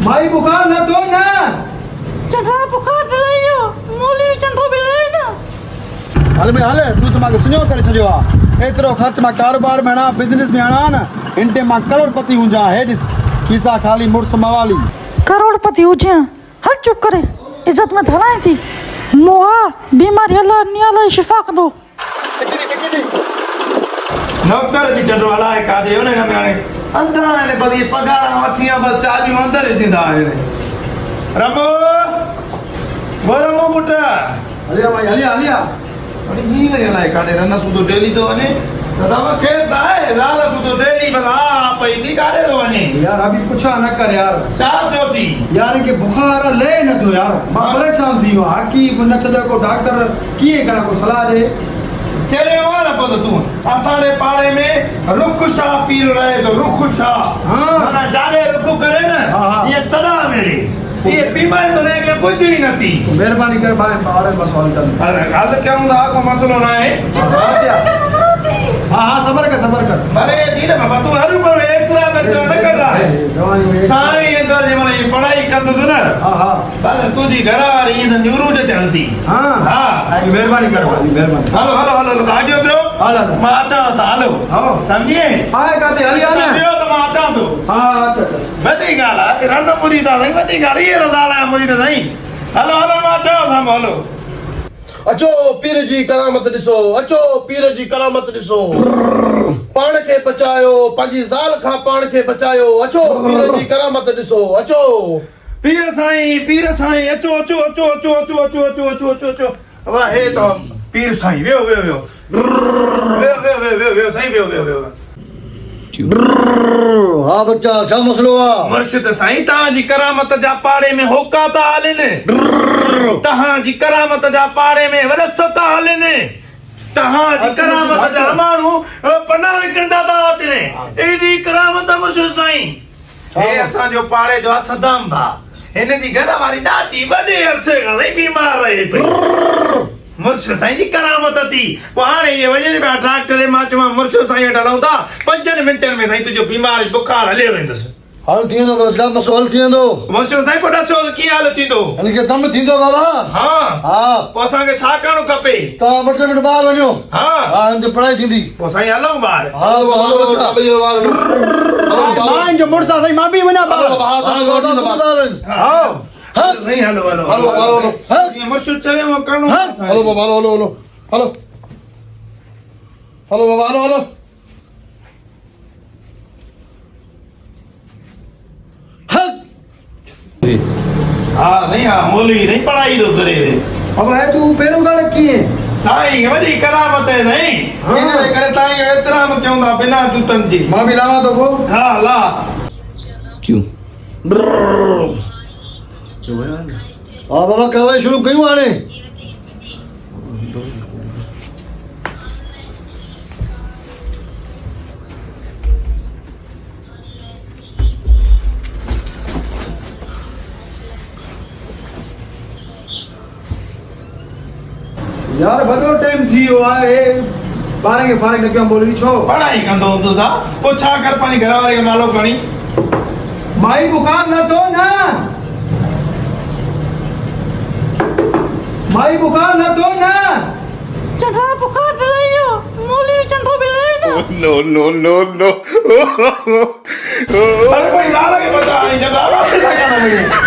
माई बुखार न तो ना चढ़ा बुखार दलाइयो मोली चंडो बिले ना हाल में हाल तू तो माके सुनियो करे छजो आ एतरो खर्च मा कारोबार में ना बिजनेस में आना ना इंटे मा करोड़पति हुजा है दिस खीसा खाली मुर्स मवाली करोड़पति हुजे हल चुप करे इज्जत में धराए थी मोहा बीमारी अल्लाह नियाला शिफा कदो नौकर भी चंडो वाला है कादे होने ना मैंने अंदर आने बदी पगार मठियां बस चाबी अंदर ही दिंदा है रमो वो रमो पुटा हलिया भाई हलिया अरे जी ने लाए कादे रन्ना सुदो डेली तो ने सदा में खेत है लाला सुदो डेली बस हां पैदी कादे तो ने यार अभी पूछा न कर यार चार चोटी यार के बुखार ले न तो यार मैं परेशान थी हो हाकी न चले को डॉक्टर किए करा को सलाह दे चले वाला पद तू असारे पाड़े में रुखशा पीर रहे तो रुखशा हां ना जाने रुख करे ना ये तना मेरे ये बीमारी तो नहीं के कुछ नहीं नती मेहरबानी कर बारे में सवाल कर अरे हाल क्या हुआ को मसलो ना है हां सबर कर अरे दीदा बाबा तू हर ऊपर एक्स्ट्रा न कर रहा है सारी अंदर जे माने पढ़ाई कर तो सुन हां बस तुझी घर वाली ये न्यूरो जे चलती हां मेहरबानी कर मेहरबानी हेलो आजो तो हां माता तालो हां समझे हां कहते हलिया ना यो तो माता तो हां अच्छा बदी गाला रंद पूरी दा नहीं बदी गाली ये रदाला पूरी दा नहीं हेलो माता हम हेलो अचो पीर जी करामत ॾिसो अचो पीर जी करामत ॾिसो पाण खे बचायो पंहिंजी ज़ाल खां पाण खे बचायो अचो पीर जी करामत ॾिसो अचो पीर साईं अचो अचो अचो अचो अचो अचो अचो अचो अचो अचो वाह हे तो पीर साईं वेो साईं वेो हाँ बच्चा छा मसलो आहे मुर्शिद साईं तव्हां जी करामत जा पाड़े में होका था हलनि तव्हां जी करामत जा पाड़े में वरस था हलनि तव्हां जी करामत जा माण्हू पना विकिणंदा था अचनि एॾी करामत मुर्शिद साईं हे असांजो पाड़े जो सदाम भा हिन जी घर वारी ॾाढी वॾे अरसे खां बीमार रहे पई मुर्शिद साईं जी करामत थी पोइ हाणे ये वञनि पिया डॉक्टर मां चवां मुर्शिद साईं वटि हलूं था 5 मिंटनि में साईं तुंहिंजो बीमारी बुखार हली वेंदुसि हल थी वेंदो छा मसलो हल थी वेंदो मुर्शिद साईं पोइ ॾसो कीअं हल थींदो यानी के दम थींदो बाबा हा हा पोइ असांखे छा करणो खपे तव्हां 2 मिंट ॿाहिरि वञो हा हा हिन पढ़ाई थींदी पोइ साईं हलूं ॿाहिरि हा हलो मां जो मुर्सा सही मां भी वना हाँ नहीं हलो ये मुर्शिद चवे वो करणो हलो बाबा हलो बाबा हलो हाँ नहीं हाँ मौलवी नहीं पढ़ाई तो करे थे अब है तू पेरो गल किए साईं वॾी करामत है नहीं इनजे करे ताईं एतिराम क्यों था बिना जूतनि जी मां भी लावा तो को हा ला क्यों हाँ बाबा कवे शुरू कयूं हाणे यार बड़ो टाइम थी हो है बारे के फारे न क्यों बोली छो पढ़ाई कंदो हूंदो सा पोइ छा कर पंहिंजी घरवारी जो नालो खणी माई बुखार न तो ना माई बुखार न तो ना चढ़ा बुखार दलाइयो मोली चंडो बिले ना नो अरे कोई नाला के बता नहीं जब आवाज से क्या करना